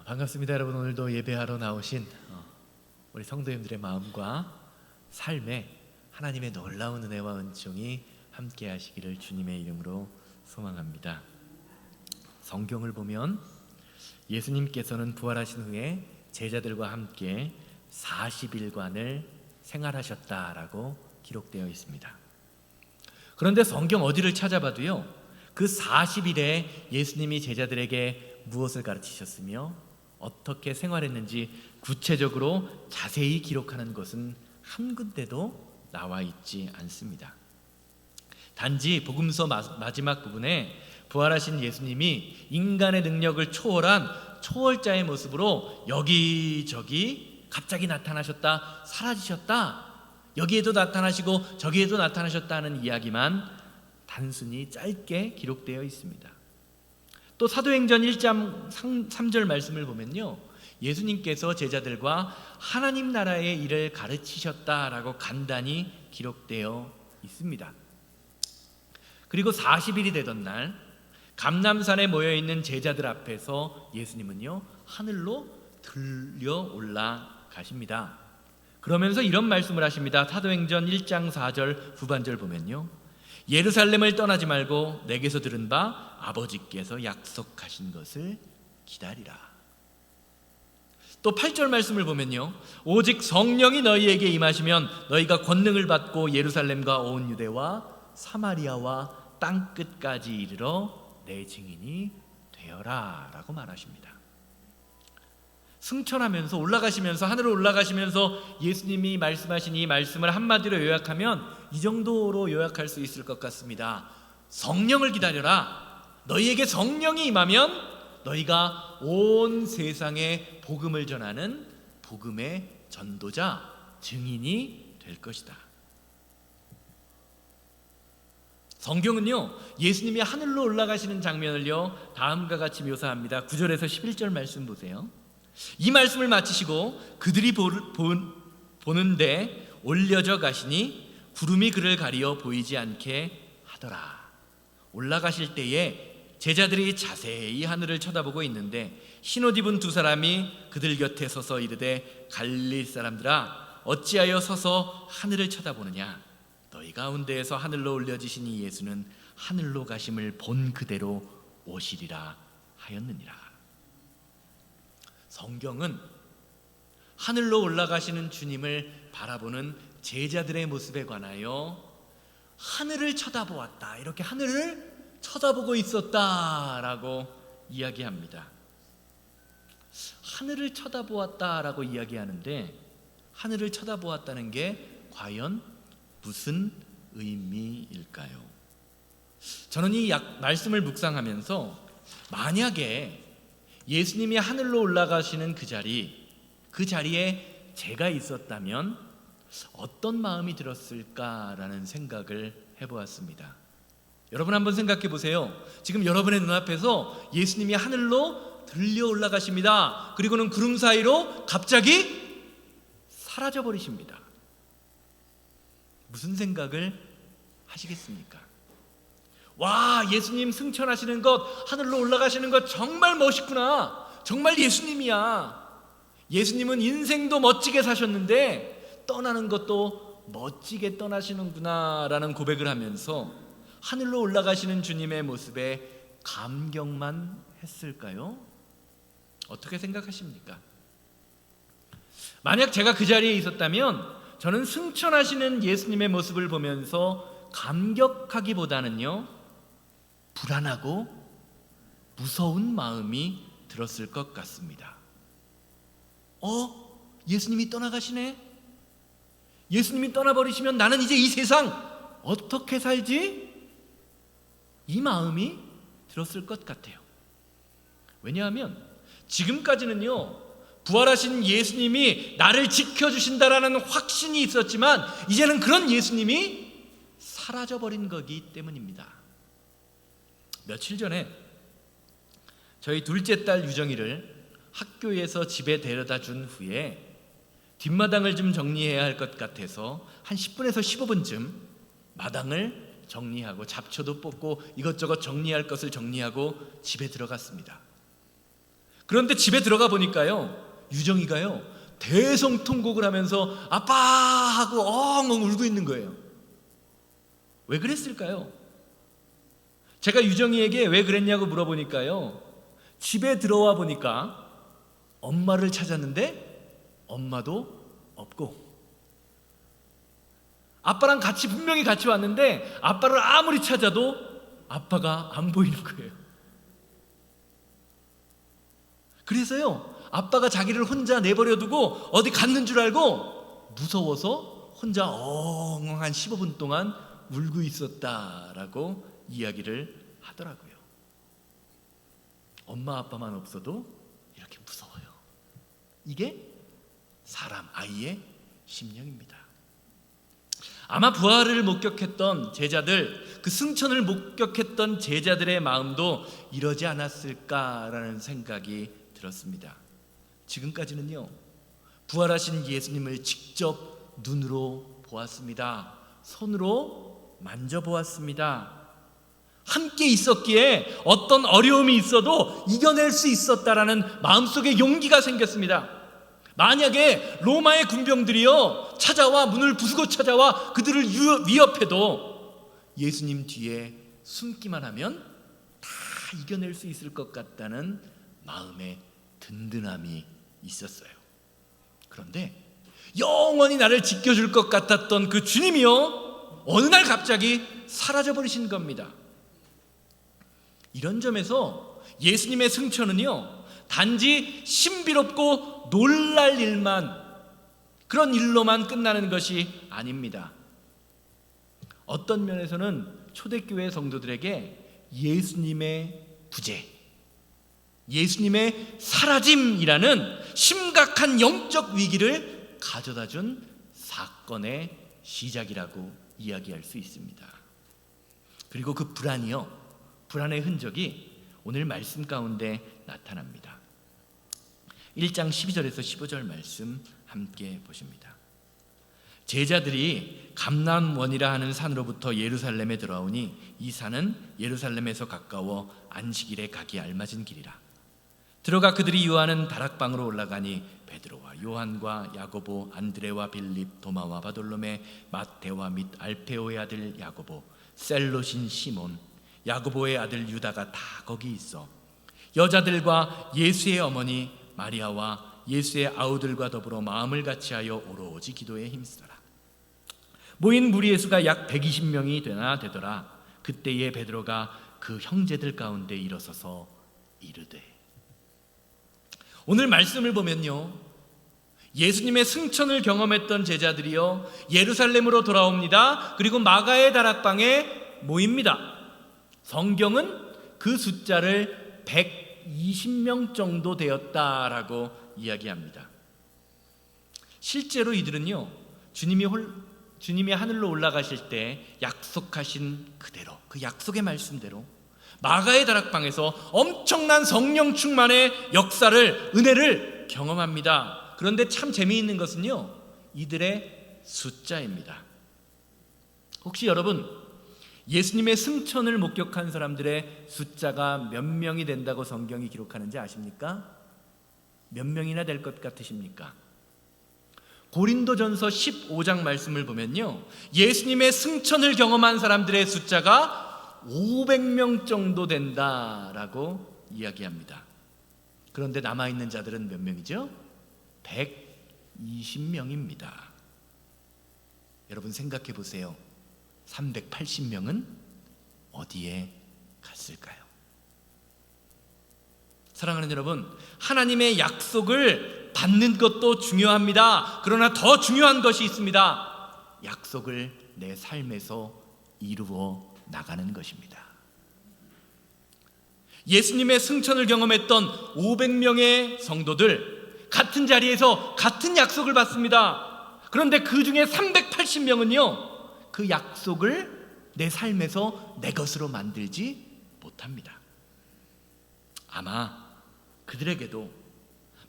반갑습니다. 여러분, 오늘도 예배하러 나오신 우리 성도님들의 마음과 삶에 하나님의 놀라운 은혜와 은총이 함께 하시기를 주님의 이름으로 소망합니다. 성경을 보면 예수님께서는 부활하신 후에 제자들과 함께 40일간을 생활하셨다라고 기록되어 있습니다. 그런데 성경 어디를 찾아봐도요, 그 40일에 예수님이 제자들에게 무엇을 가르치셨으며 어떻게 생활했는지 구체적으로 자세히 기록하는 것은 한 군데도 나와 있지 않습니다. 단지 복음서 마지막 부분에 부활하신 예수님이 인간의 능력을 초월한 초월자의 모습으로 여기저기 갑자기 나타나셨다, 사라지셨다, 여기에도 나타나시고 저기에도 나타나셨다는 이야기만 단순히 짧게 기록되어 있습니다. 또 사도행전 1장 3절 말씀을 보면요, 예수님께서 제자들과 하나님 나라의 일을 가르치셨다라고 간단히 기록되어 있습니다. 그리고 40일이 되던 날 감람산에 모여있는 제자들 앞에서 예수님은요, 하늘로 들려 올라가십니다. 그러면서 이런 말씀을 하십니다. 사도행전 1장 4절 후반절 보면요, 예루살렘을 떠나지 말고 내게서 들은 바 아버지께서 약속하신 것을 기다리라. 또 8절 말씀을 보면요, 오직 성령이 너희에게 임하시면 너희가 권능을 받고 예루살렘과 온 유대와 사마리아와 땅끝까지 이르러 내 증인이 되어라 라고 말하십니다. 승천하면서 올라가시면서, 하늘로 올라가시면서 예수님이 말씀하신 이 말씀을 한마디로 요약하면 이 정도로 요약할 수 있을 것 같습니다. 성령을 기다려라. 너희에게 성령이 임하면 너희가 온 세상에 복음을 전하는 복음의 전도자, 증인이 될 것이다. 성경은요, 예수님이 하늘로 올라가시는 장면을요 다음과 같이 묘사합니다. 9절에서 11절 말씀 보세요. 이 말씀을 마치시고 그들이 보는데 올려져 가시니 구름이 그를 가리어 보이지 않게 하더라. 올라가실 때에 제자들이 자세히 하늘을 쳐다보고 있는데 흰옷 입은 두 사람이 그들 곁에 서서 이르되 갈릴리 사람들아, 어찌하여 서서 하늘을 쳐다보느냐? 너희 가운데에서 하늘로 올려지신 이 예수는 하늘로 가심을 본 그대로 오시리라 하였느니라. 성경은 하늘로 올라가시는 주님을 바라보는 제자들의 모습에 관하여 하늘을 쳐다보았다, 이렇게 하늘을 쳐다보고 있었다라고 이야기합니다. 하늘을 쳐다보았다라고 이야기하는데 하늘을 쳐다보았다는 게 과연 무슨 의미일까요? 저는 이 말씀을 묵상하면서 만약에 예수님이 하늘로 올라가시는 그 자리에 제가 있었다면 어떤 마음이 들었을까라는 생각을 해보았습니다. 여러분 한번 생각해 보세요. 지금 여러분의 눈앞에서 예수님이 하늘로 들려 올라가십니다. 그리고는 구름 사이로 갑자기 사라져 버리십니다. 무슨 생각을 하시겠습니까? 와, 예수님 승천하시는 것, 하늘로 올라가시는 것 정말 멋있구나. 정말 예수님이야. 예수님은 인생도 멋지게 사셨는데 떠나는 것도 멋지게 떠나시는구나 라는 고백을 하면서 하늘로 올라가시는 주님의 모습에 감격만 했을까요? 어떻게 생각하십니까? 만약 제가 그 자리에 있었다면 저는 승천하시는 예수님의 모습을 보면서 감격하기보다는요, 불안하고 무서운 마음이 들었을 것 같습니다. 예수님이 떠나가시네? 예수님이 떠나버리시면 나는 이제 이 세상 어떻게 살지? 이 마음이 들었을 것 같아요. 왜냐하면 지금까지는요, 부활하신 예수님이 나를 지켜주신다라는 확신이 있었지만 이제는 그런 예수님이 사라져버린 거기 때문입니다. 며칠 전에 저희 둘째 딸 유정이를 학교에서 집에 데려다 준 후에 뒷마당을 좀 정리해야 할 것 같아서 한 10분에서 15분쯤 마당을 정리하고 잡초도 뽑고 이것저것 정리할 것을 정리하고 집에 들어갔습니다. 그런데 집에 들어가 보니까요, 유정이가요 대성통곡을 하면서 아빠 하고 엉엉 울고 있는 거예요. 왜 그랬을까요? 제가 유정이에게 왜 그랬냐고 물어보니까요, 집에 들어와 보니까 엄마를 찾았는데 엄마도 없고, 아빠랑 분명히 같이 왔는데 아빠를 아무리 찾아도 아빠가 안 보이는 거예요. 그래서요, 아빠가 자기를 혼자 내버려 두고 어디 갔는 줄 알고 무서워서 혼자 엉엉 한 15분 동안 울고 있었다라고 이야기를 하더라고요. 엄마 아빠만 없어도 이렇게 무서워요. 이게 사람, 아이의 심령입니다. 아마 부활을 목격했던 제자들, 그 승천을 목격했던 제자들의 마음도 이러지 않았을까라는 생각이 들었습니다. 지금까지는요, 부활하신 예수님을 직접 눈으로 보았습니다. 손으로 만져보았습니다. 함께 있었기에 어떤 어려움이 있어도 이겨낼 수 있었다라는 마음속에 용기가 생겼습니다. 만약에 로마의 군병들이요 찾아와 문을 부수고 찾아와 그들을 위협해도 예수님 뒤에 숨기만 하면 다 이겨낼 수 있을 것 같다는 마음의 든든함이 있었어요. 그런데 영원히 나를 지켜줄 것 같았던 그 주님이요, 어느 날 갑자기 사라져버리신 겁니다. 이런 점에서 예수님의 승천은요, 단지 신비롭고 놀랄 일만, 그런 일로만 끝나는 것이 아닙니다. 어떤 면에서는 초대교회 성도들에게 예수님의 부재, 예수님의 사라짐이라는 심각한 영적 위기를 가져다준 사건의 시작이라고 이야기할 수 있습니다. 그리고 그 불안의 흔적이 오늘 말씀 가운데 나타납니다. 1장 12절에서 15절 말씀 함께 보십니다. 제자들이 감람원이라 하는 산으로부터 예루살렘에 들어오니 이 산은 예루살렘에서 가까워 안식일에 가기 알맞은 길이라. 들어가 그들이 유하는 다락방으로 올라가니 베드로와 요한과 야고보, 안드레와 빌립, 도마와 바돌로메, 마테와 및 알페오의 아들 야고보, 셀롯인 시몬, 야고보의 아들 유다가 다 거기 있어 여자들과 예수의 어머니 마리아와 예수의 아우들과 더불어 마음을 같이하여 오로지 기도에 힘쓰더라. 모인 무리의 수가 약 120명이 되더라. 그때에 베드로가 그 형제들 가운데 일어서서 이르되. 오늘 말씀을 보면요, 예수님의 승천을 경험했던 제자들이요 예루살렘으로 돌아옵니다. 그리고 마가의 다락방에 모입니다. 성경은 그 숫자를 120명 정도 되었다라고 이야기합니다. 실제로 이들은요, 주님이 하늘로 올라가실 때 약속하신 그대로, 그 약속의 말씀대로 마가의 다락방에서 엄청난 성령 충만의 역사를, 은혜를 경험합니다. 그런데 참 재미있는 것은요, 이들의 숫자입니다. 혹시 여러분 예수님의 승천을 목격한 사람들의 숫자가 몇 명이 된다고 성경이 기록하는지 아십니까? 몇 명이나 될 것 같으십니까? 고린도전서 15장 말씀을 보면요, 예수님의 승천을 경험한 사람들의 숫자가 500명 정도 된다라고 이야기합니다. 그런데 남아있는 자들은 몇 명이죠? 120명입니다. 여러분 생각해 보세요. 380명은 어디에 갔을까요? 사랑하는 여러분, 하나님의 약속을 받는 것도 중요합니다. 그러나 더 중요한 것이 있습니다. 약속을 내 삶에서 이루어 나가는 것입니다. 예수님의 승천을 경험했던 500명의 성도들, 같은 자리에서 같은 약속을 받습니다. 그런데 그 중에 380명은요 그 약속을 내 삶에서 내 것으로 만들지 못합니다. 아마 그들에게도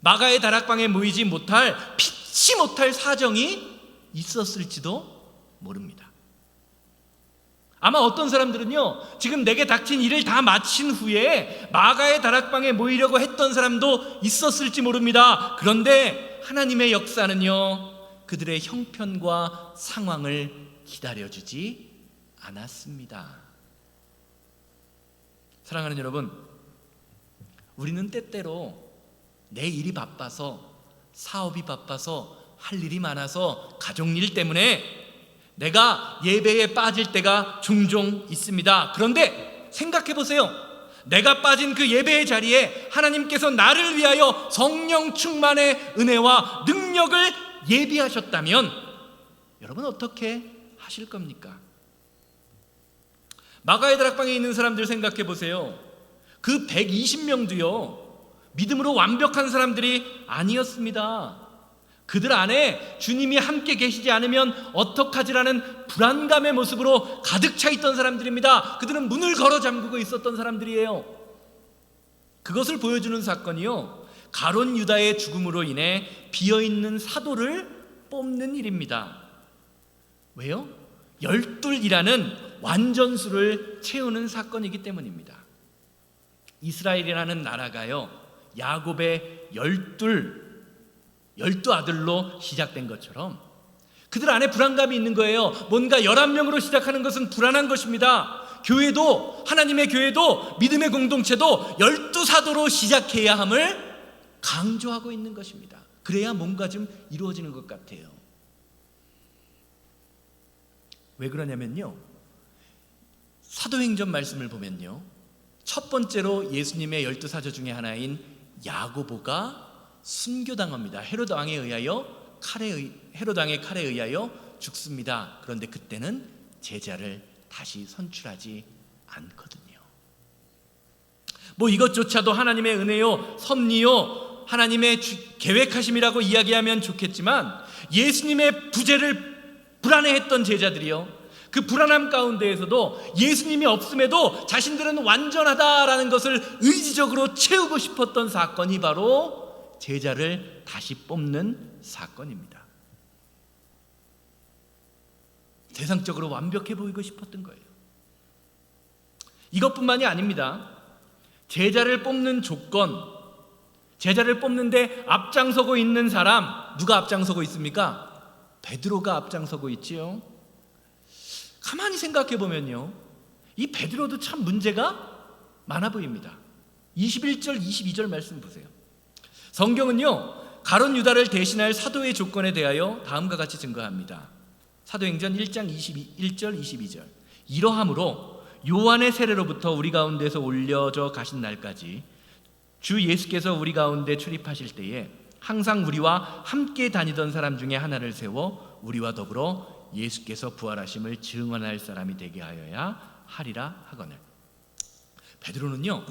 마가의 다락방에 모이지 못할, 피치 못할 사정이 있었을지도 모릅니다. 아마 어떤 사람들은요, 지금 내게 닥친 일을 다 마친 후에 마가의 다락방에 모이려고 했던 사람도 있었을지 모릅니다. 그런데 하나님의 역사는요, 그들의 형편과 상황을 기다려주지 않았습니다. 사랑하는 여러분, 우리는 때때로 내 일이 바빠서, 사업이 바빠서, 할 일이 많아서, 가족 일 때문에 내가 예배에 빠질 때가 종종 있습니다. 그런데 생각해 보세요. 내가 빠진 그 예배의 자리에 하나님께서 나를 위하여 성령 충만의 은혜와 능력을 예비하셨다면 여러분 어떻게 하실 겁니까? 마가의 다락방에 있는 사람들 생각해 보세요. 그 120명도요, 믿음으로 완벽한 사람들이 아니었습니다. 그들 안에 주님이 함께 계시지 않으면 어떡하지라는 불안감의 모습으로 가득 차 있던 사람들입니다. 그들은 문을 걸어 잠그고 있었던 사람들이에요. 그것을 보여주는 사건이요, 가룟 유다의 죽음으로 인해 비어있는 사도를 뽑는 일입니다. 왜요? 12이라는 완전수를 채우는 사건이기 때문입니다. 이스라엘이라는 나라가요, 야곱의 12 아들로 시작된 것처럼 그들 안에 불안감이 있는 거예요. 뭔가 11명으로 시작하는 것은 불안한 것입니다. 교회도, 하나님의 교회도, 믿음의 공동체도 12사도로 시작해야 함을 강조하고 있는 것입니다. 그래야 뭔가 좀 이루어지는 것 같아요. 왜 그러냐면요, 사도행전 말씀을 보면요, 첫 번째로 예수님의 12사도 중에 하나인 야고보가 순교당합니다. 헤롯 왕에 의하여 헤롯 왕의 칼에 의하여 죽습니다. 그런데 그때는 제자를 다시 선출하지 않거든요. 뭐 이것조차도 하나님의 은혜요, 섭리요, 하나님의 계획하심이라고 이야기하면 좋겠지만, 예수님의 부재를 불안해했던 제자들이요, 그 불안함 가운데에서도 예수님이 없음에도 자신들은 완전하다라는 것을 의지적으로 채우고 싶었던 사건이 바로 제자를 다시 뽑는 사건입니다. 세상적으로 완벽해 보이고 싶었던 거예요. 이것뿐만이 아닙니다. 제자를 뽑는 조건, 제자를 뽑는데 앞장서고 있는 사람, 누가 앞장서고 있습니까? 베드로가 앞장서고 있지요. 가만히 생각해 보면요, 이 베드로도 참 문제가 많아 보입니다. 21절, 22절 말씀 보세요. 성경은요, 가룟 유다를 대신할 사도의 조건에 대하여 다음과 같이 증거합니다. 사도행전 1장 21절 22절. 이러함으로 요한의 세례로부터 우리 가운데서 올려져 가신 날까지 주 예수께서 우리 가운데 출입하실 때에 항상 우리와 함께 다니던 사람 중에 하나를 세워 우리와 더불어 예수께서 부활하심을 증언할 사람이 되게 하여야 하리라 하거늘. 베드로는요,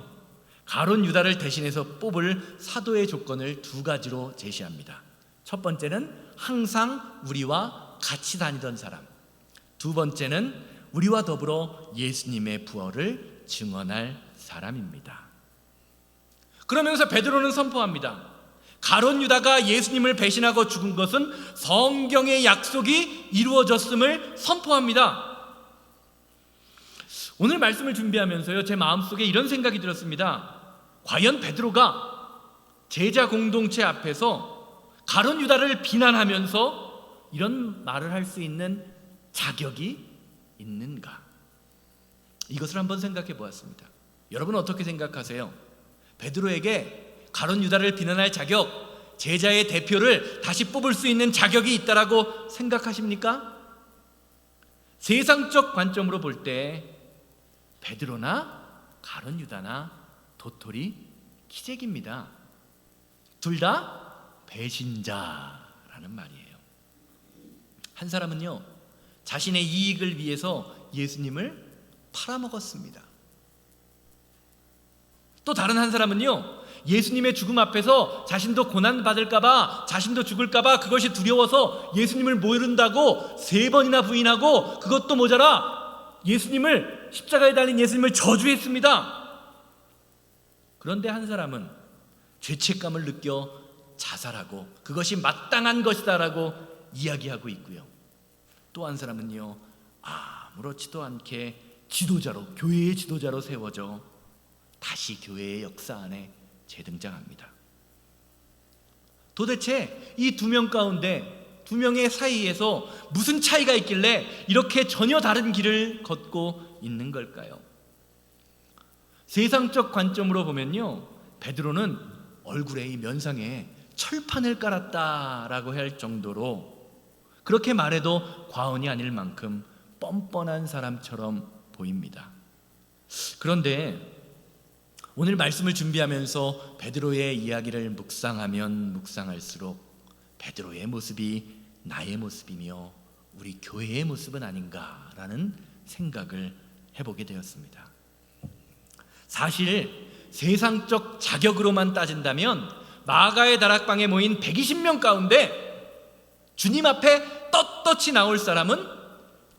가룟 유다를 대신해서 뽑을 사도의 조건을 두 가지로 제시합니다. 첫 번째는 항상 우리와 같이 다니던 사람, 두 번째는 우리와 더불어 예수님의 부활을 증언할 사람입니다. 그러면서 베드로는 선포합니다. 가룟 유다가 예수님을 배신하고 죽은 것은 성경의 약속이 이루어졌음을 선포합니다. 오늘 말씀을 준비하면서요, 제 마음속에 이런 생각이 들었습니다. 과연 베드로가 제자 공동체 앞에서 가룟 유다를 비난하면서 이런 말을 할 수 있는 자격이 있는가? 이것을 한번 생각해 보았습니다. 여러분 어떻게 생각하세요? 베드로에게 가룟 유다를 비난할 자격, 제자의 대표를 다시 뽑을 수 있는 자격이 있다라고 생각하십니까? 세상적 관점으로 볼 때 베드로나 가룟 유다나 도토리 기재기입니다. 둘 다 배신자라는 말이에요. 한 사람은요, 자신의 이익을 위해서 예수님을 팔아먹었습니다. 또 다른 한 사람은요, 예수님의 죽음 앞에서 자신도 고난받을까봐, 자신도 죽을까봐 그것이 두려워서 예수님을 모른다고 3번이나 부인하고, 그것도 모자라 예수님을, 십자가에 달린 예수님을 저주했습니다. 그런데 한 사람은 죄책감을 느껴 자살하고 그것이 마땅한 것이다라고 이야기하고 있고요. 또 한 사람은요, 아무렇지도 않게 지도자로, 교회의 지도자로 세워져 다시 교회의 역사 안에 재등장합니다. 도대체 이 두 명 가운데, 두 명의 사이에서 무슨 차이가 있길래 이렇게 전혀 다른 길을 걷고 있는 걸까요? 세상적 관점으로 보면요, 베드로는 얼굴에, 이 면상에 철판을 깔았다라고 할 정도로, 그렇게 말해도 과언이 아닐 만큼 뻔뻔한 사람처럼 보입니다. 그런데 오늘 말씀을 준비하면서 베드로의 이야기를 묵상하면 묵상할수록 베드로의 모습이 나의 모습이며 우리 교회의 모습은 아닌가라는 생각을 해보게 되었습니다. 사실 세상적 자격으로만 따진다면 마가의 다락방에 모인 120명 가운데 주님 앞에 떳떳이 나올 사람은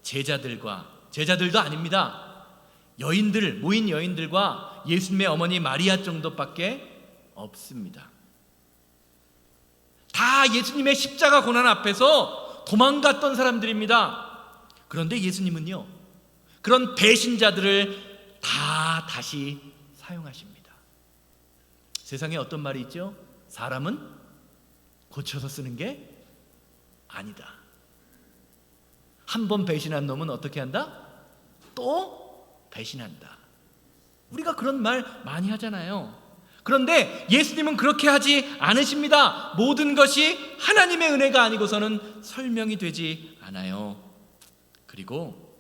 제자들도 아닙니다. 모인 여인들과 예수님의 어머니 마리아 정도밖에 없습니다. 다 예수님의 십자가 고난 앞에서 도망갔던 사람들입니다. 그런데 예수님은요, 그런 배신자들을 다 다시 사용하십니다. 세상에 어떤 말이 있죠? 사람은 고쳐서 쓰는 게 아니다. 한 번 배신한 놈은 어떻게 한다? 또 배신한다. 우리가 그런 말 많이 하잖아요. 그런데 예수님은 그렇게 하지 않으십니다. 모든 것이 하나님의 은혜가 아니고서는 설명이 되지 않아요. 그리고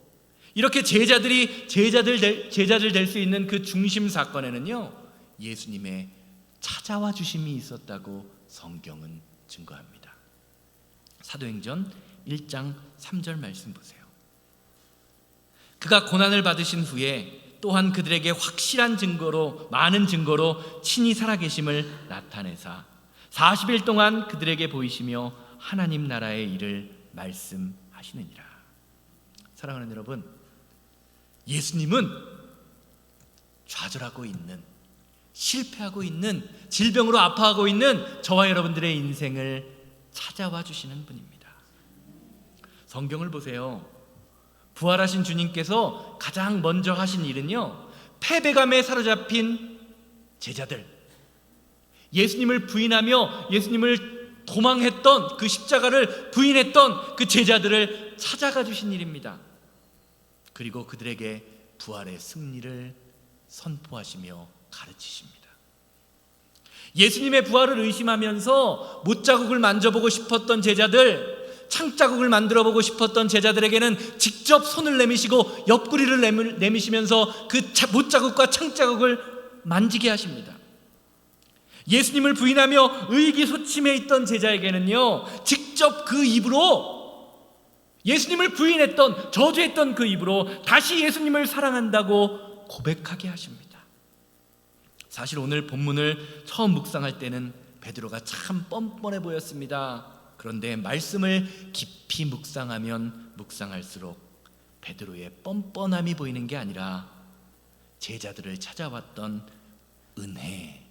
이렇게 제자들 될 수 있는 그 중심 사건에는요, 예수님의 찾아와 주심이 있었다고 성경은 증거합니다. 사도행전 1장 3절 말씀 보세요. 그가 고난을 받으신 후에 또한 그들에게 많은 증거로 친히 살아계심을 나타내사 40일 동안 그들에게 보이시며 하나님 나라의 일을 말씀하시느니라. 사랑하는 여러분, 예수님은 좌절하고 있는, 실패하고 있는, 질병으로 아파하고 있는 저와 여러분들의 인생을 찾아와 주시는 분입니다. 성경을 보세요. 부활하신 주님께서 가장 먼저 하신 일은요, 패배감에 사로잡힌 제자들, 예수님을 부인하며 예수님을 도망했던, 그 십자가를 부인했던 그 제자들을 찾아가 주신 일입니다. 그리고 그들에게 부활의 승리를 선포하시며 가르치십니다. 예수님의 부활을 의심하면서 못자국을 만져보고 싶었던 제자들, 창자국을 만들어보고 싶었던 제자들에게는 직접 손을 내미시고 옆구리를 내미시면서 그 못자국과 창자국을 만지게 하십니다. 예수님을 부인하며 의기소침해 있던 제자에게는요, 직접 그 입으로, 예수님을 부인했던, 저주했던 그 입으로 다시 예수님을 사랑한다고 고백하게 하십니다. 사실 오늘 본문을 처음 묵상할 때는 베드로가 참 뻔뻔해 보였습니다. 그런데 말씀을 깊이 묵상하면 묵상할수록 베드로의 뻔뻔함이 보이는 게 아니라 제자들을 찾아왔던 은혜,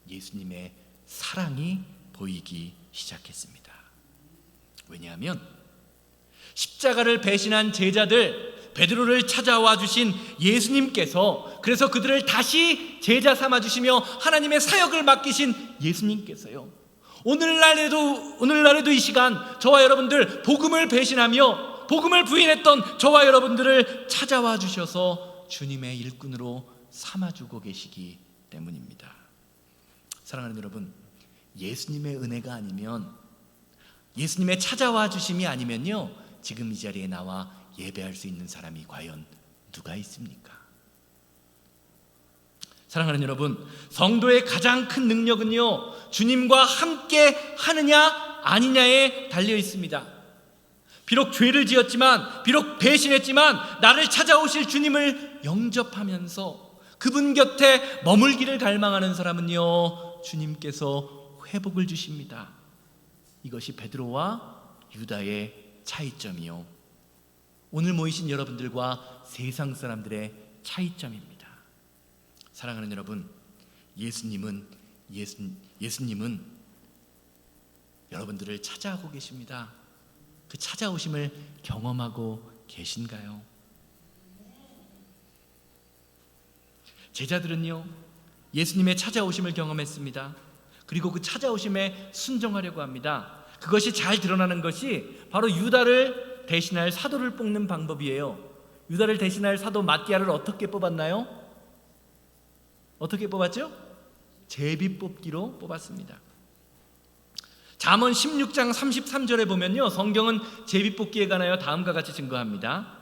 예수님의 사랑이 보이기 시작했습니다. 왜냐하면 십자가를 배신한 제자들, 베드로를 찾아와 주신 예수님께서, 그래서 그들을 다시 제자 삼아 주시며 하나님의 사역을 맡기신 예수님께서요, 오늘날에도 이 시간 저와 여러분들, 복음을 배신하며 복음을 부인했던 저와 여러분들을 찾아와 주셔서 주님의 일꾼으로 삼아주고 계시기 때문입니다. 사랑하는 여러분, 예수님의 은혜가 아니면, 예수님의 찾아와 주심이 아니면요, 지금 이 자리에 나와 예배할 수 있는 사람이 과연 누가 있습니까? 사랑하는 여러분, 성도의 가장 큰 능력은요, 주님과 함께 하느냐 아니냐에 달려 있습니다. 비록 죄를 지었지만, 비록 배신했지만 나를 찾아오실 주님을 영접하면서 그분 곁에 머물기를 갈망하는 사람은요, 주님께서 회복을 주십니다. 이것이 베드로와 유다의 차이점이요, 오늘 모이신 여러분들과 세상 사람들의 차이점입니다. 사랑하는 여러분, 예수님은 여러분들을 찾아오고 계십니다. 그 찾아오심을 경험하고 계신가요? 제자들은요, 예수님의 찾아오심을 경험했습니다. 그리고 그 찾아오심에 순종하려고 합니다. 그것이 잘 드러나는 것이 바로 유다를 대신할 사도를 뽑는 방법이에요. 유다를 대신할 사도 마띠아를 어떻게 뽑았나요? 어떻게 뽑았죠? 제비 뽑기로 뽑았습니다. 잠언 16장 33절에 보면요, 성경은 제비 뽑기에 관하여 다음과 같이 증거합니다.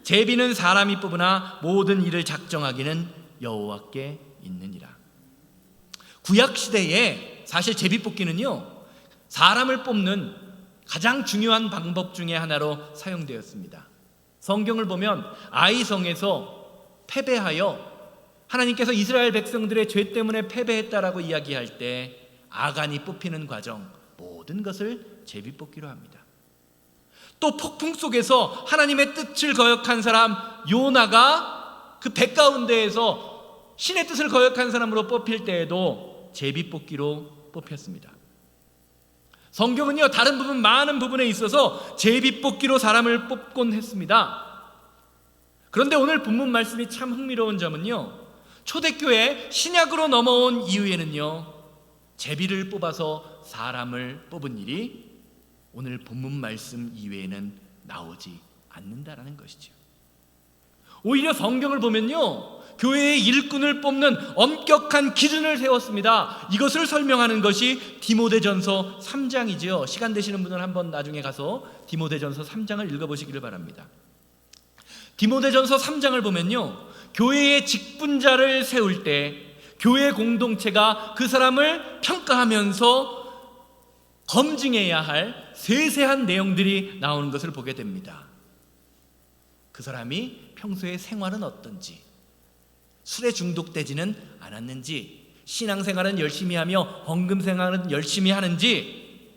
제비는 사람이 뽑으나 모든 일을 작정하기는 여호와께 있느니라. 구약 시대에 사실 제비 뽑기는요, 사람을 뽑는 가장 중요한 방법 중에 하나로 사용되었습니다. 성경을 보면 아이성에서 패배하여 하나님께서 이스라엘 백성들의 죄 때문에 패배했다라고 이야기할 때 아간이 뽑히는 과정, 모든 것을 제비 뽑기로 합니다. 또 폭풍 속에서 하나님의 뜻을 거역한 사람 요나가 그 배 가운데에서 신의 뜻을 거역한 사람으로 뽑힐 때에도 제비 뽑기로 뽑혔습니다. 성경은요, 다른 부분, 많은 부분에 있어서 제비 뽑기로 사람을 뽑곤 했습니다. 그런데 오늘 본문 말씀이 참 흥미로운 점은요, 초대교회 신약으로 넘어온 이후에는요, 제비를 뽑아서 사람을 뽑은 일이 오늘 본문 말씀 이외에는 나오지 않는다라는 것이죠. 오히려 성경을 보면요, 교회의 일꾼을 뽑는 엄격한 기준을 세웠습니다. 이것을 설명하는 것이 디모데전서 3장이지요. 시간 되시는 분은 한번 나중에 가서 디모데전서 3장을 읽어보시기를 바랍니다. 디모데전서 3장을 보면요, 교회의 직분자를 세울 때 교회 공동체가 그 사람을 평가하면서 검증해야 할 세세한 내용들이 나오는 것을 보게 됩니다. 그 사람이 평소에 생활은 어떤지, 술에 중독되지는 않았는지, 신앙생활은 열심히 하며 헌금생활은 열심히 하는지,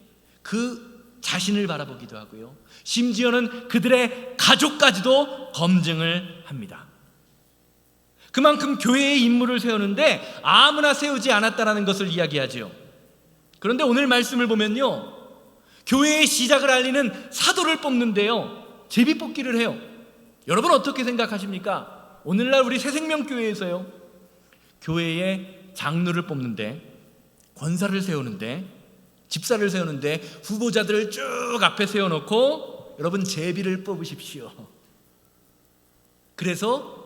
그 자신을 바라보기도 하고요, 심지어는 그들의 가족까지도 검증을 합니다. 그만큼 교회의 임무를 세우는데 아무나 세우지 않았다는 것을 이야기하죠. 그런데 오늘 말씀을 보면요, 교회의 시작을 알리는 사도를 뽑는데요, 제비 뽑기를 해요. 여러분 어떻게 생각하십니까? 오늘날 우리 새생명교회에서요, 교회의 장로를 뽑는데, 권사를 세우는데, 집사를 세우는데 후보자들을 쭉 앞에 세워놓고 여러분 제비를 뽑으십시오. 그래서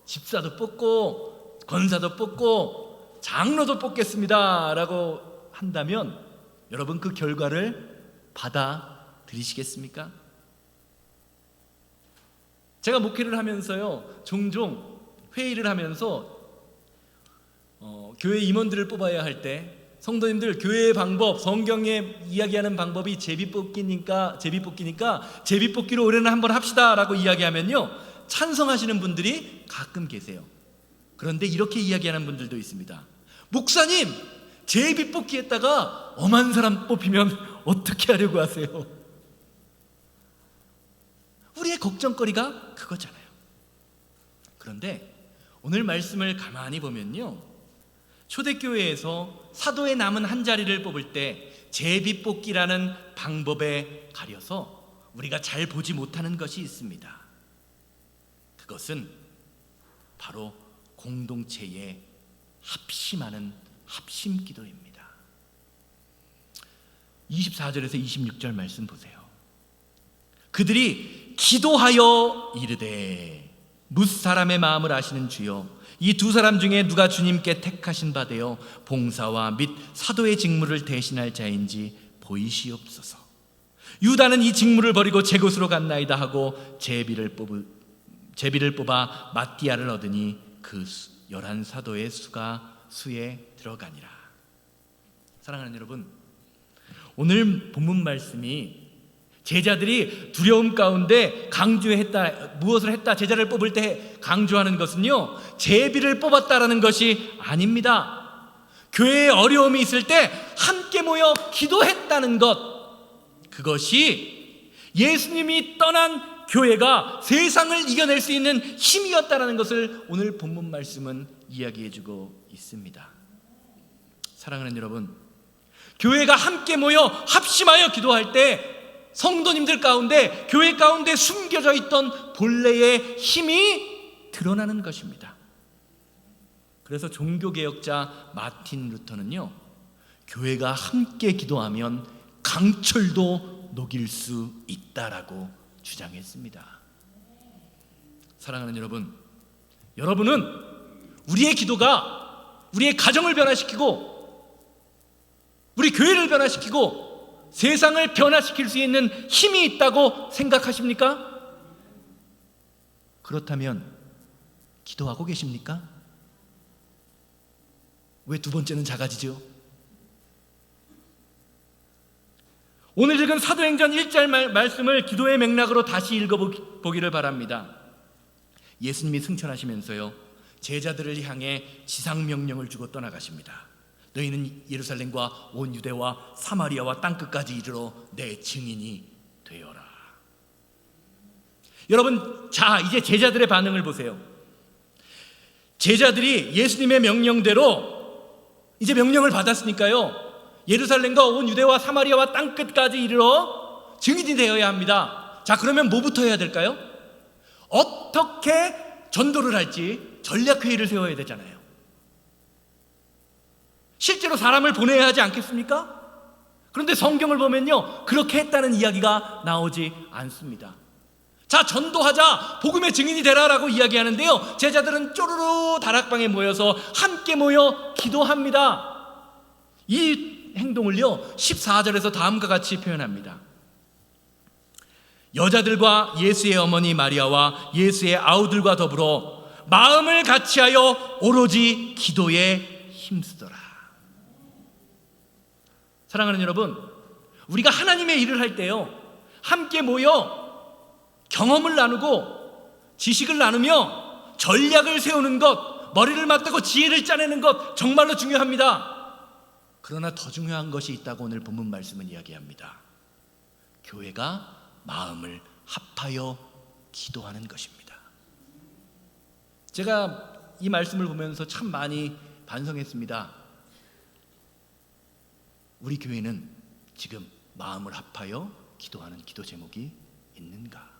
집사도 뽑고 권사도 뽑고 장로도 뽑겠습니다 라고 한다면 여러분 그 결과를 받아들이시겠습니까? 제가 목회를 하면서요, 종종 회의를 하면서 교회 임원들을 뽑아야 할 때 성도님들, 교회의 방법, 성경에 이야기하는 방법이 제비 뽑기니까 제비 뽑기로 올해는 한번 합시다 라고 이야기하면요, 찬성하시는 분들이 가끔 계세요. 그런데 이렇게 이야기하는 분들도 있습니다. 목사님, 제비 뽑기 했다가 엄한 사람 뽑히면 어떻게 하려고 하세요? 우리의 걱정거리가 그거잖아요. 그런데 오늘 말씀을 가만히 보면요, 초대교회에서 사도의 남은 한 자리를 뽑을 때 제비 뽑기라는 방법에 가려서 우리가 잘 보지 못하는 것이 있습니다. 그것은 바로 공동체에 합심하는 합심 기도입니다. 24절에서 26절 말씀 보세요. 그들이 기도하여 이르되 뭇 사람의 마음을 아시는 주여, 이 두 사람 중에 누가 주님께 택하신 바 되어 봉사와 및 사도의 직무를 대신할 자인지 보이시옵소서. 유다는 이 직무를 버리고 제 곳으로 갔나이다 하고 제비를 뽑아 마띠아를 얻으니 그 11사도의 수에 들어가니라. 사랑하는 여러분, 오늘 본문 말씀이 제자들이 두려움 가운데 강조했다, 무엇을 했다, 제자를 뽑을 때 강조하는 것은요, 제비를 뽑았다라는 것이 아닙니다. 교회에 어려움이 있을 때 함께 모여 기도했다는 것, 그것이 예수님이 떠난 교회가 세상을 이겨낼 수 있는 힘이었다라는 것을 오늘 본문 말씀은 이야기해주고 있습니다. 사랑하는 여러분, 교회가 함께 모여 합심하여 기도할 때 성도님들 가운데, 교회 가운데 숨겨져 있던 본래의 힘이 드러나는 것입니다. 그래서 종교개혁자 마틴 루터는요, 교회가 함께 기도하면 강철도 녹일 수 있다라고 주장했습니다. 사랑하는 여러분, 여러분은 우리의 기도가 우리의 가정을 변화시키고 우리 교회를 변화시키고 세상을 변화시킬 수 있는 힘이 있다고 생각하십니까? 그렇다면 기도하고 계십니까? 왜 두 번째는 작아지죠? 오늘 읽은 사도행전 1절 말씀을 기도의 맥락으로 다시 읽어보기를 바랍니다. 예수님이 승천하시면서요, 제자들을 향해 지상명령을 주고 떠나가십니다. 너희는 예루살렘과 온 유대와 사마리아와 땅끝까지 이르러 내 증인이 되어라. 여러분, 자, 이제 제자들의 반응을 보세요. 제자들이 예수님의 명령대로 이제 명령을 받았으니까요, 예루살렘과 온 유대와 사마리아와 땅끝까지 이르러 증인이 되어야 합니다. 자, 그러면 뭐부터 해야 될까요? 어떻게 전도를 할지 전략회의를 세워야 되잖아요. 실제로 사람을 보내야 하지 않겠습니까? 그런데 성경을 보면요, 그렇게 했다는 이야기가 나오지 않습니다. 자, 전도하자, 복음의 증인이 되라라고 이야기하는데요, 제자들은 쪼르르 다락방에 모여서 함께 모여 기도합니다. 이 행동을요 14절에서 다음과 같이 표현합니다. 여자들과 예수의 어머니 마리아와 예수의 아우들과 더불어 마음을 같이하여 오로지 기도에 힘쓰더라. 사랑하는 여러분, 우리가 하나님의 일을 할 때요, 함께 모여 경험을 나누고 지식을 나누며 전략을 세우는 것, 머리를 맞대고 지혜를 짜내는 것 정말로 중요합니다. 그러나 더 중요한 것이 있다고 오늘 본문 말씀은 이야기합니다. 교회가 마음을 합하여 기도하는 것입니다. 제가 이 말씀을 보면서 참 많이 반성했습니다. 우리 교회는 지금 마음을 합하여 기도하는 기도 제목이 있는가?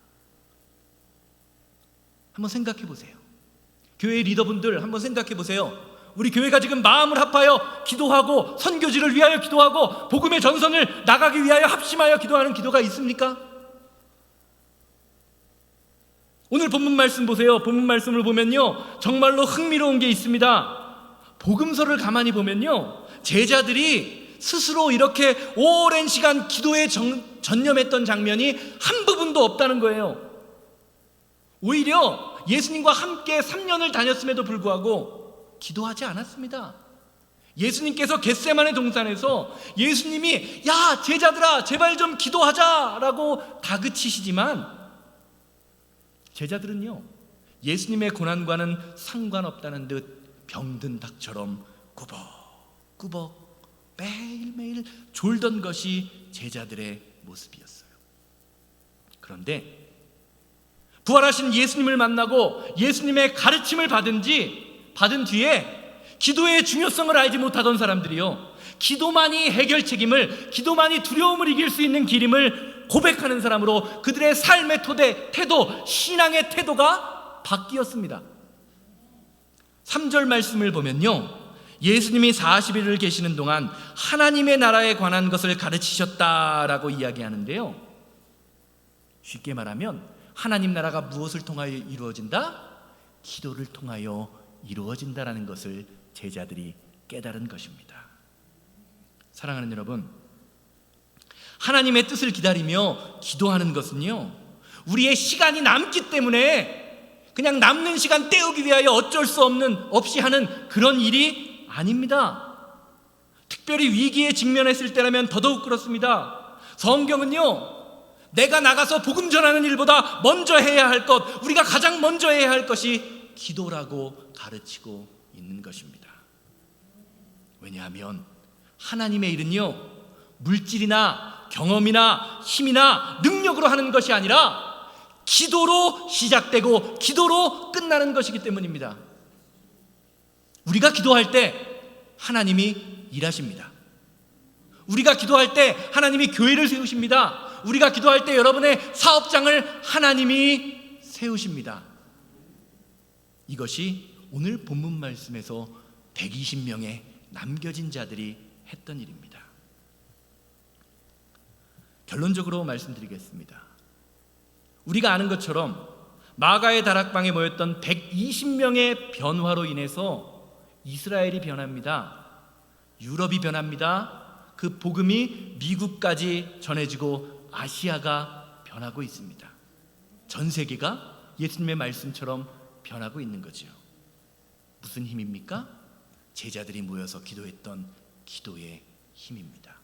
한번 생각해 보세요. 교회 리더분들 한번 생각해 보세요. 우리 교회가 지금 마음을 합하여 기도하고 선교지를 위하여 기도하고 복음의 전선을 나가기 위하여 합심하여 기도하는 기도가 있습니까? 오늘 본문 말씀 보세요. 본문 말씀을 보면요, 정말로 흥미로운 게 있습니다. 복음서를 가만히 보면요, 제자들이 스스로 이렇게 오랜 시간 기도에 전념했던 장면이 한 부분도 없다는 거예요. 오히려 예수님과 함께 3년을 다녔음에도 불구하고 기도하지 않았습니다. 예수님께서 겟세마네 동산에서 예수님이 야 제자들아 제발 좀 기도하자라고 다그치시지만 제자들은요, 예수님의 고난과는 상관없다는 듯 병든 닭처럼 꾸벅꾸벅 매일매일 졸던 것이 제자들의 모습이었어요. 그런데 부활하신 예수님을 만나고 예수님의 가르침을 받은 뒤에 기도의 중요성을 알지 못하던 사람들이요, 기도만이 해결 책임을, 기도만이 두려움을 이길 수 있는 길임을 고백하는 사람으로 그들의 삶의 태도, 신앙의 태도가 바뀌었습니다. 3절 말씀을 보면요, 예수님이 40일을 계시는 동안 하나님의 나라에 관한 것을 가르치셨다라고 이야기하는데요, 쉽게 말하면 하나님 나라가 무엇을 통하여 이루어진다? 기도를 통하여 이루어진다라는 것을 제자들이 깨달은 것입니다. 사랑하는 여러분, 하나님의 뜻을 기다리며 기도하는 것은요, 우리의 시간이 남기 때문에 그냥 남는 시간 때우기 위하여 어쩔 수 없이 하는 그런 일이 아닙니다. 특별히 위기에 직면했을 때라면 더더욱 그렇습니다. 성경은요, 내가 나가서 복음 전하는 일보다 먼저 해야 할 것, 우리가 가장 먼저 해야 할 것이 기도라고 가르치고 있는 것입니다. 왜냐하면 하나님의 일은요, 물질이나 경험이나 힘이나 능력으로 하는 것이 아니라 기도로 시작되고 기도로 끝나는 것이기 때문입니다. 우리가 기도할 때 하나님이 일하십니다. 우리가 기도할 때 하나님이 교회를 세우십니다. 우리가 기도할 때 여러분의 사업장을 하나님이 세우십니다. 이것이 오늘 본문 말씀에서 120명의 남겨진 자들이 했던 일입니다. 결론적으로 말씀드리겠습니다. 우리가 아는 것처럼 마가의 다락방에 모였던 120명의 변화로 인해서 이스라엘이 변합니다. 유럽이 변합니다. 그 복음이 미국까지 전해지고 아시아가 변하고 있습니다. 전 세계가 예수님의 말씀처럼 변하고 있는 거죠. 무슨 힘입니까? 제자들이 모여서 기도했던 기도의 힘입니다.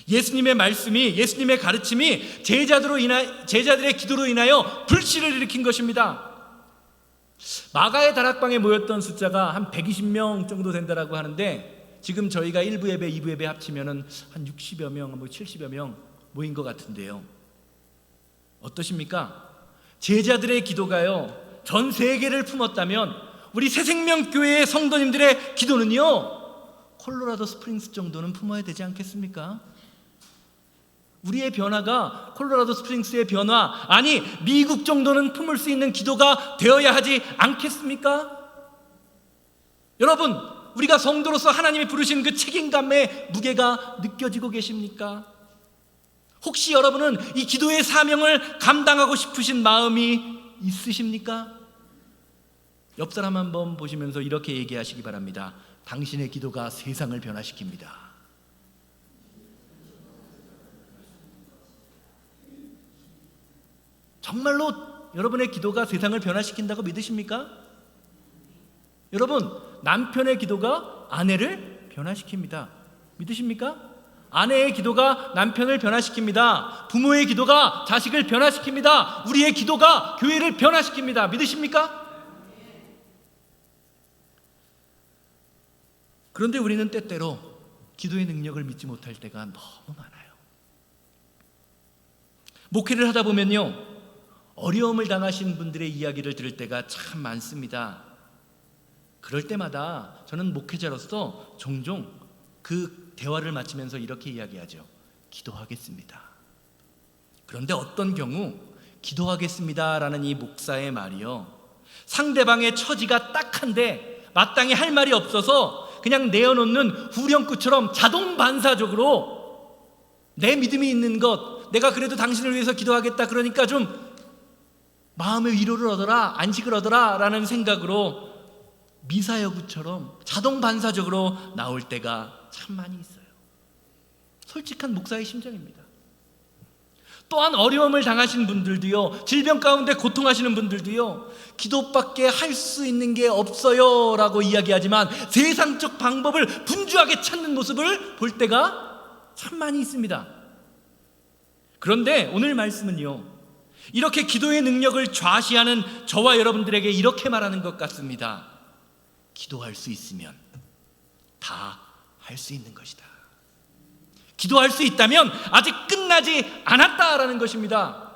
예수님의 말씀이, 예수님의 가르침이 제자들의 기도로 인하여 불씨를 일으킨 것입니다. 마가의 다락방에 모였던 숫자가 한 120명 정도 된다라고 하는데, 지금 저희가 1부 예배, 2부 예배 합치면은 한 60여 명, 70여 명 모인 것 같은데요. 어떠십니까? 제자들의 기도가요, 전 세계를 품었다면 우리 새생명교회의 성도님들의 기도는요, 콜로라도 스프링스 정도는 품어야 되지 않겠습니까? 우리의 변화가 콜로라도 스프링스의 변화, 아니 미국 정도는 품을 수 있는 기도가 되어야 하지 않겠습니까? 여러분, 우리가 성도로서 하나님이 부르신 그 책임감의 무게가 느껴지고 계십니까? 혹시 여러분은 이 기도의 사명을 감당하고 싶으신 마음이 있으십니까? 옆 사람 한번 보시면서 이렇게 얘기하시기 바랍니다. 당신의 기도가 세상을 변화시킵니다. 정말로 여러분의 기도가 세상을 변화시킨다고 믿으십니까? 여러분, 남편의 기도가 아내를 변화시킵니다. 믿으십니까? 아내의 기도가 남편을 변화시킵니다. 부모의 기도가 자식을 변화시킵니다. 우리의 기도가 교회를 변화시킵니다. 믿으십니까? 그런데 우리는 때때로 기도의 능력을 믿지 못할 때가 너무 많아요. 목회를 하다 보면요, 어려움을 당하신 분들의 이야기를 들을 때가 참 많습니다. 그럴 때마다 저는 목회자로서 종종 그 대화를 마치면서 이렇게 이야기하죠. 기도하겠습니다. 그런데 어떤 경우 기도하겠습니다라는 이 목사의 말이요, 상대방의 처지가 딱한데 마땅히 할 말이 없어서 그냥 내어놓는 후렴구처럼 자동 반사적으로 내 믿음이 있는 것, 내가 그래도 당신을 위해서 기도하겠다, 그러니까 좀 마음의 위로를 얻어라, 안식을 얻어라 라는 생각으로 미사여구처럼 자동 반사적으로 나올 때가 참 많이 있어요. 솔직한 목사의 심정입니다. 또한 어려움을 당하신 분들도요, 질병 가운데 고통하시는 분들도요, 기도밖에 할 수 있는 게 없어요 라고 이야기하지만 세상적 방법을 분주하게 찾는 모습을 볼 때가 참 많이 있습니다. 그런데 오늘 말씀은요, 이렇게 기도의 능력을 좌시하는 저와 여러분들에게 이렇게 말하는 것 같습니다. 기도할 수 있으면 다 할 수 있는 것이다. 기도할 수 있다면 아직 끝나지 않았다라는 것입니다.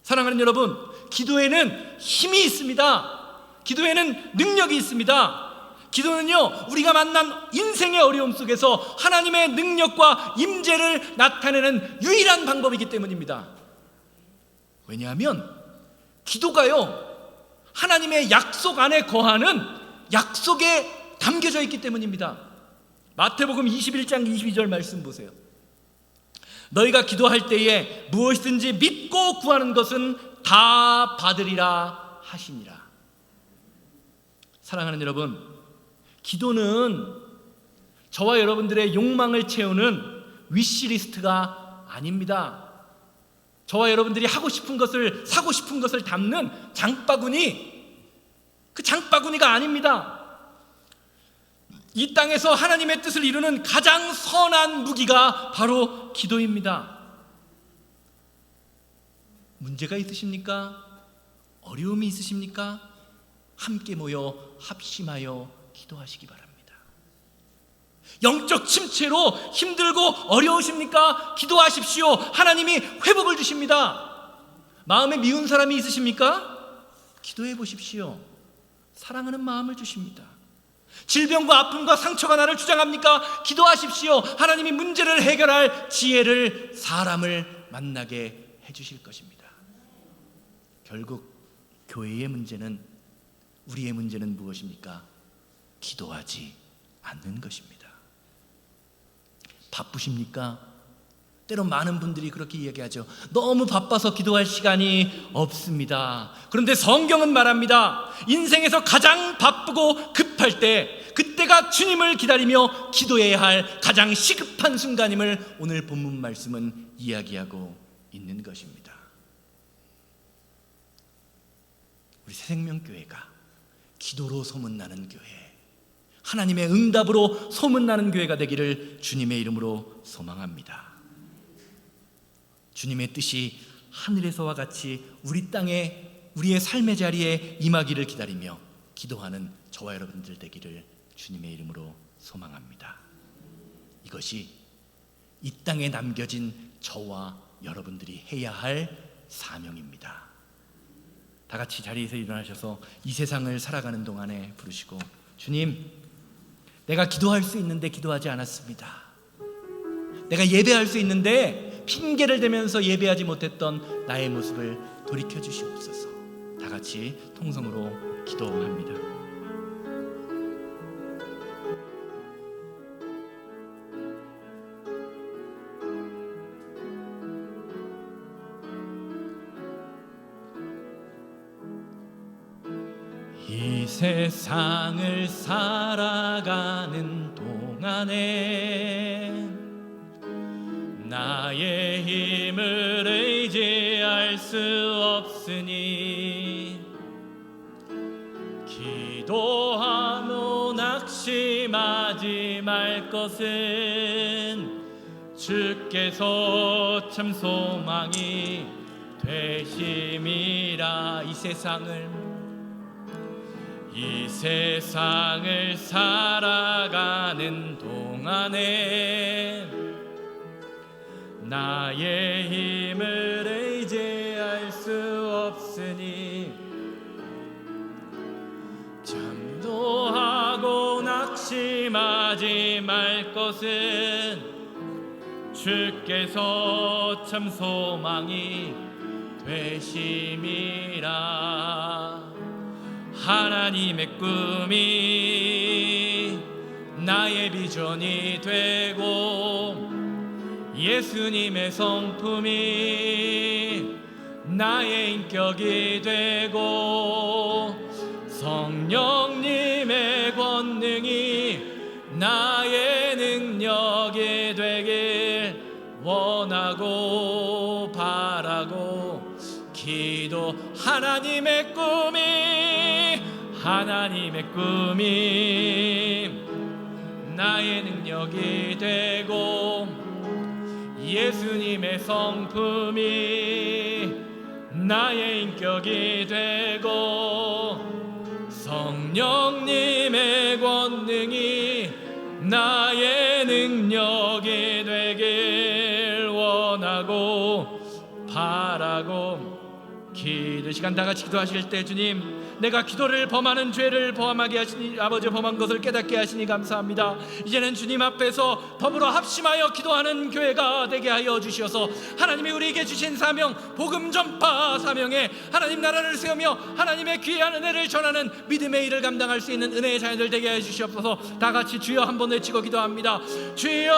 사랑하는 여러분, 기도에는 힘이 있습니다. 기도에는 능력이 있습니다. 기도는요, 우리가 만난 인생의 어려움 속에서 하나님의 능력과 임재를 나타내는 유일한 방법이기 때문입니다. 왜냐하면 기도가요, 하나님의 약속 안에 거하는 약속에 담겨져 있기 때문입니다. 마태복음 21장 22절 말씀 보세요. 너희가 기도할 때에 무엇이든지 믿고 구하는 것은 다 받으리라 하시니라. 사랑하는 여러분, 기도는 저와 여러분들의 욕망을 채우는 위시리스트가 아닙니다. 저와 여러분들이 하고 싶은 것을, 사고 싶은 것을 담는 장바구니, 그 장바구니가 아닙니다. 이 땅에서 하나님의 뜻을 이루는 가장 선한 무기가 바로 기도입니다. 문제가 있으십니까? 어려움이 있으십니까? 함께 모여 합심하여 기도하시기 바랍니다. 영적 침체로 힘들고 어려우십니까? 기도하십시오. 하나님이 회복을 주십니다. 마음에 미운 사람이 있으십니까? 기도해 보십시오. 사랑하는 마음을 주십니다. 질병과 아픔과 상처가 나를 주장합니까? 기도하십시오. 하나님이 문제를 해결할 지혜를, 사람을 만나게 해주실 것입니다. 결국 교회의 문제는 우리의 문제는 무엇입니까? 기도하지 않는 것입니다. 바쁘십니까? 때로 많은 분들이 그렇게 이야기하죠. 너무 바빠서 기도할 시간이 없습니다. 그런데 성경은 말합니다. 인생에서 가장 바쁘고 급할 때, 그때가 주님을 기다리며 기도해야 할 가장 시급한 순간임을 오늘 본문 말씀은 이야기하고 있는 것입니다. 우리 새생명교회가 기도로 소문나는 교회, 하나님의 응답으로 소문나는 교회가 되기를 주님의 이름으로 소망합니다. 주님의 뜻이 하늘에서와 같이 우리 땅에, 우리의 삶의 자리에 임하기를 기다리며 기도하는 저와 여러분들 되기를 주님의 이름으로 소망합니다. 이것이 이 땅에 남겨진 저와 여러분들이 해야 할 사명입니다. 다 같이 자리에서 일어나셔서 이 세상을 살아가는 동안에 부르시고, 주님, 내가 기도할 수 있는데 기도하지 않았습니다. 내가 예배할 수 있는데 핑계를 대면서 예배하지 못했던 나의 모습을 돌이켜 주시옵소서. 다 같이 통성으로 기도합니다. 이 세상을 살아가는 동안에 나의 힘을 의지할 수 없으니 기도하며 낙심하지 말 것은 주께서 참 소망이 되심이라. 이 세상을 살아가는 동안에 나의 힘을 의지할 수 없으니 잠도하고 낙심하지 말 것은 주께서 참 소망이 되심이라. 하나님의 꿈이 나의 비전이 되고 예수님의 성품이 나의 인격이 되고 성령님의 권능이 나의 능력이 되길 원하고 바라고 기도. 하나님의 꿈이 나의 능력이 되고 예수님의 성품이 나의 인격이 되고 성령님의 권능이 나의 능력이 되길 원하고 바라고 기도. 시간 다 같이 기도하실 때, 주님, 내가 기도를 범하는 죄를 범하게 하시니, 아버지 범한 것을 깨닫게 하시니 감사합니다. 이제는 주님 앞에서 더불어 합심하여 기도하는 교회가 되게 하여 주시어서 하나님이 우리에게 주신 사명, 복음 전파 사명에 하나님 나라를 세우며 하나님의 귀한 은혜를 전하는 믿음의 일을 감당할 수 있는 은혜의 자녀들 되게 하여 주시옵소서. 다 같이 주여 한번 외치고 기도합니다. 주여!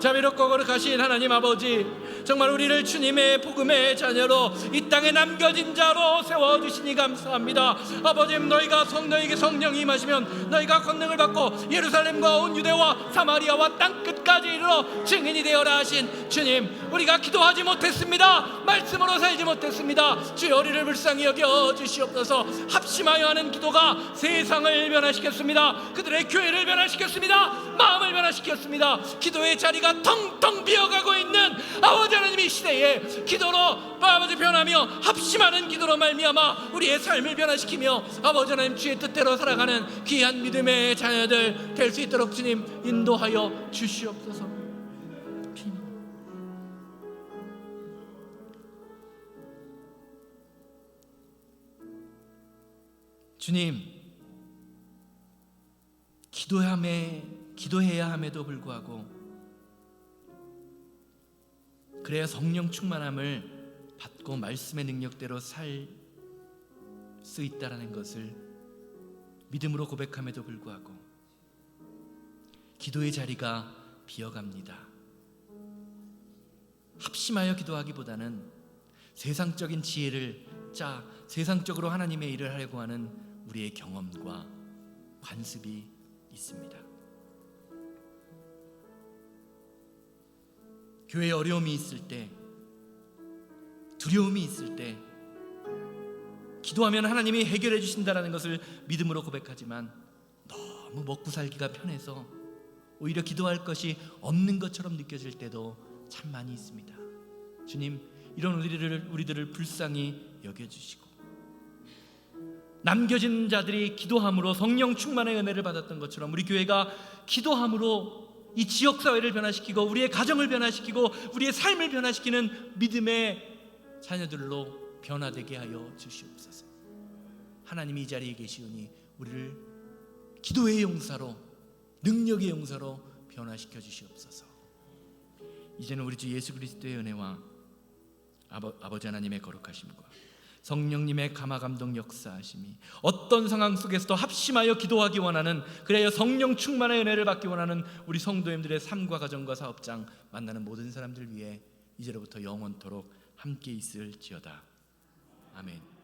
자비롭고 거룩하신 하나님 아버지, 정말 우리를 주님의 복음의 자녀로 이 땅에 남겨진 자로 세워주시니 감사합니다. 아버지, 너에게 성령이 임하시면 너희가 권능을 받고 예루살렘과 온 유대와 사마리아와 땅끝까지 이르러 증인이 되어라 하신 주님, 우리가 기도하지 못했습니다. 말씀으로 살지 못했습니다. 주여, 우리를 불쌍히 여겨 주시옵소서. 합심하여 하는 기도가 세상을 변화시켰습니다. 그들의 교회를 변화시켰습니다. 마음을 변화시켰습니다. 기도의 자리가 텅텅 비어가고 있는 아버지 하나님, 이 시대에 기도로 아버지 변하며 합심하는 기도로 말미암아 우리의 삶을 변화시키며 아버지 하나님 주의 뜻대로 살아가는 귀한 믿음의 자녀들 될 수 있도록 주님 인도하여 주시옵소서. 주님, 기도해야 함에도 불구하고 그래야 성령 충만함을 받고 말씀의 능력대로 살 수 있다라는 것을 믿음으로 고백함에도 불구하고 기도의 자리가 비어갑니다. 합심하여 기도하기보다는 세상적인 지혜를 세상적으로 하나님의 일을 하려고 하는 우리의 경험과 관습이 있습니다. 교회에 어려움이 있을 때, 두려움이 있을 때 기도하면 하나님이 해결해 주신다는 것을 믿음으로 고백하지만 너무 먹고 살기가 편해서 오히려 기도할 것이 없는 것처럼 느껴질 때도 참 많이 있습니다. 주님, 이런 우리들을 불쌍히 여겨주시고 남겨진 자들이 기도함으로 성령 충만의 은혜를 받았던 것처럼 우리 교회가 기도함으로 이 지역사회를 변화시키고 우리의 가정을 변화시키고 우리의 삶을 변화시키는 믿음의 자녀들로 변화되게 하여 주시옵소서. 하나님이 이 자리에 계시오니 우리를 기도의 용사로, 능력의 용사로 변화시켜 주시옵소서. 이제는 우리 주 예수 그리스도의 은혜와 아버지 하나님의 거룩하심과 성령님의 감화감동 역사하심이 어떤 상황 속에서도 합심하여 기도하기 원하는, 그래야 성령 충만의 은혜를 받기 원하는 우리 성도님들의 삶과 가정과 사업장 만나는 모든 사람들 위해 이제로부터 영원토록 함께 있을지어다. 아멘.